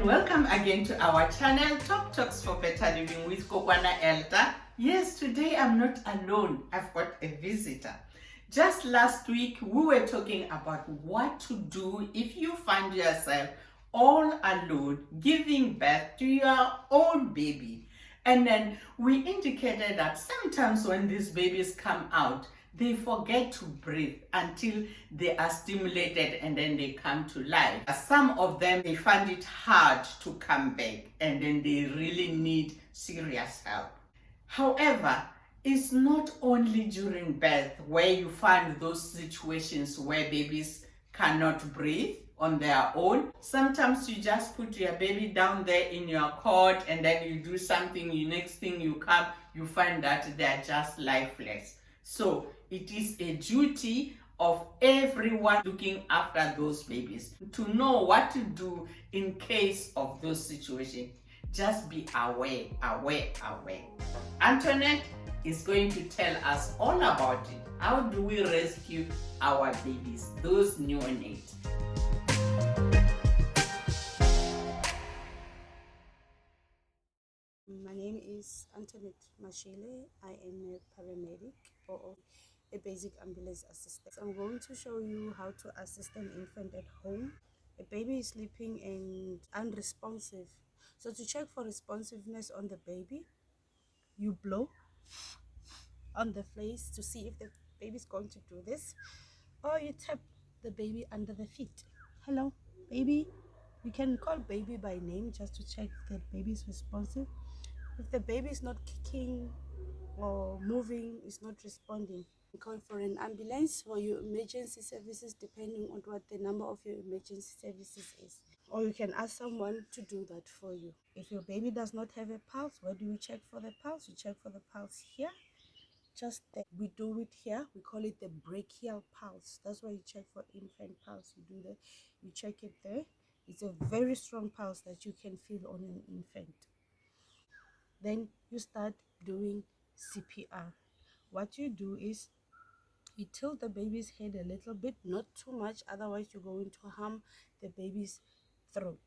welcome again to our channel, Top Talks for Better Living with Kokwana Elder. Yes, today I'm not alone. I've got a visitor. Just last week, we were talking about what to do if you find yourself all alone giving birth to your own baby. And then we indicated that sometimes when these babies come out, they forget to breathe until they are stimulated and then they come to life. Some of them, they find it hard to come back and then they really need serious help. However, it's not only during birth where you find those situations where babies cannot breathe on their own. Sometimes you just put your baby down there in your cot and then you do something, the next thing you come, you find that they're just lifeless. So it is a duty of everyone looking after those babies to know what to do in case of those situations. Just be aware. Antoinette is going to tell us all about it. How do we rescue our babies, those neonates? My name is Antoinette Mashile. I am a paramedic or a basic ambulance assistant. I'm going to show you how to assist an infant at home. A baby is sleeping and unresponsive. So to check for responsiveness on the baby, you blow on the face to see if the baby is going to do this, or you tap the baby under the feet. Hello, baby. You can call baby by name just to check if the baby is responsive. If the baby is not kicking or moving, is not responding, call for an ambulance or your emergency services depending on what the number of your emergency services is. Or you can ask someone to do that for you. If your baby does not have a pulse, where do we check for the pulse? We check for the pulse here. Just there. We do it here. We call it the brachial pulse. That's why you check for infant pulse. You do that. You check it there. It's a very strong pulse that you can feel on an infant. Then you start doing CPR. What you do is you tilt the baby's head a little bit, not too much, otherwise you're going to harm the baby's throat.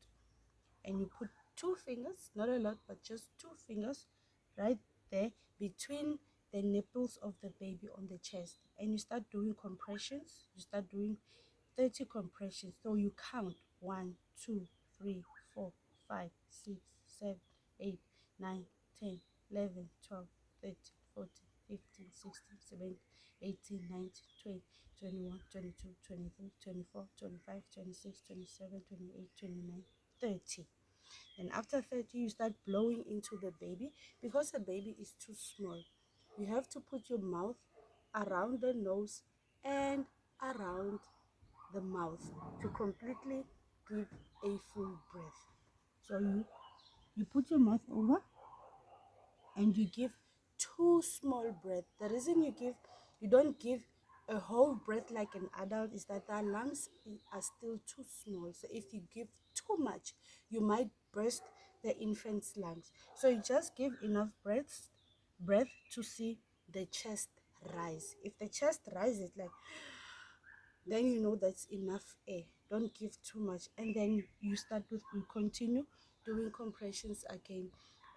And you put 2 fingers, not a lot, but just 2 fingers right there between the nipples of the baby on the chest. And you start doing compressions. You start doing 30 compressions. So you count 1, 2, 3, 4, 5, 6, 7, 8, 9, 10, 11, 12, 13, 14, 15, 16, 17, 18, 19, 20, 21, 22, 23, 24, 25, 26, 27, 28, 29, 30. And after 30, you start blowing into the baby. Because the baby is too small, you have to put your mouth around the nose and around the mouth to completely give a full breath. So you put your mouth over and you give 2 small breaths. The reason you don't give a whole breath like an adult is that our lungs are still too small. So if you give too much, you might burst the infant's lungs. So you just give enough breath to see the chest rise. If the chest rises then you know that's enough air. Don't give too much. And then you continue doing compressions again,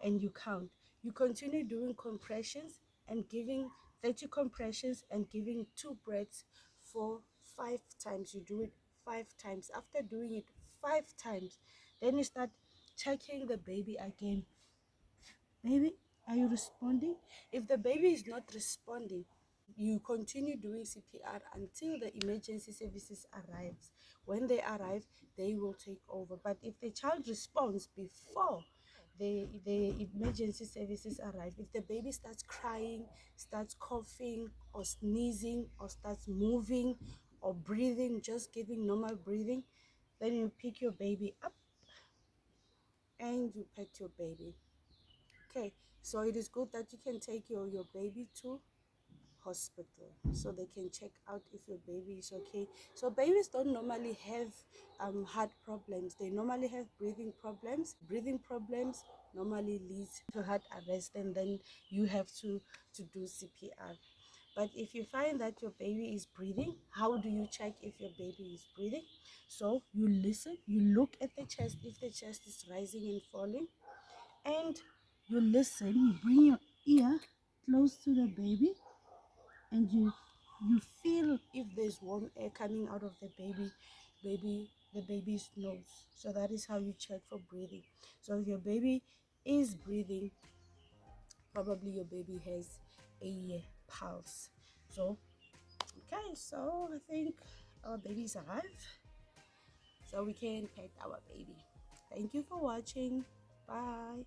and you count. You continue doing compressions and giving 30 compressions and giving 2 breaths for 5 times. You do it 5 times. After doing it 5 times, then you start checking the baby again. Baby, are you responding? If the baby is not responding, you continue doing CPR until the emergency services arrives. When they arrive, they will take over. But if the child responds before the emergency services arrive, if the baby starts crying, starts coughing or sneezing or starts moving or breathing, just giving normal breathing, then you pick your baby up and you pet your baby. Okay, so it is good that you can take your baby to hospital so they can check out if your baby is okay. So babies don't normally have heart problems. They normally have breathing problems. Breathing problems normally leads to heart arrest, and then you have to do CPR. But if you find that your baby is breathing, how do you check if your baby is breathing? So you listen, you look at the chest, if the chest is rising and falling, and you listen, you bring your ear close to the baby, and you feel if there's warm air coming out of the baby's nose. So that is how you check for breathing. So if your baby is breathing, probably your baby has a pulse. So okay, so I think our baby's arrived, so we can pet our baby. Thank you for watching. Bye.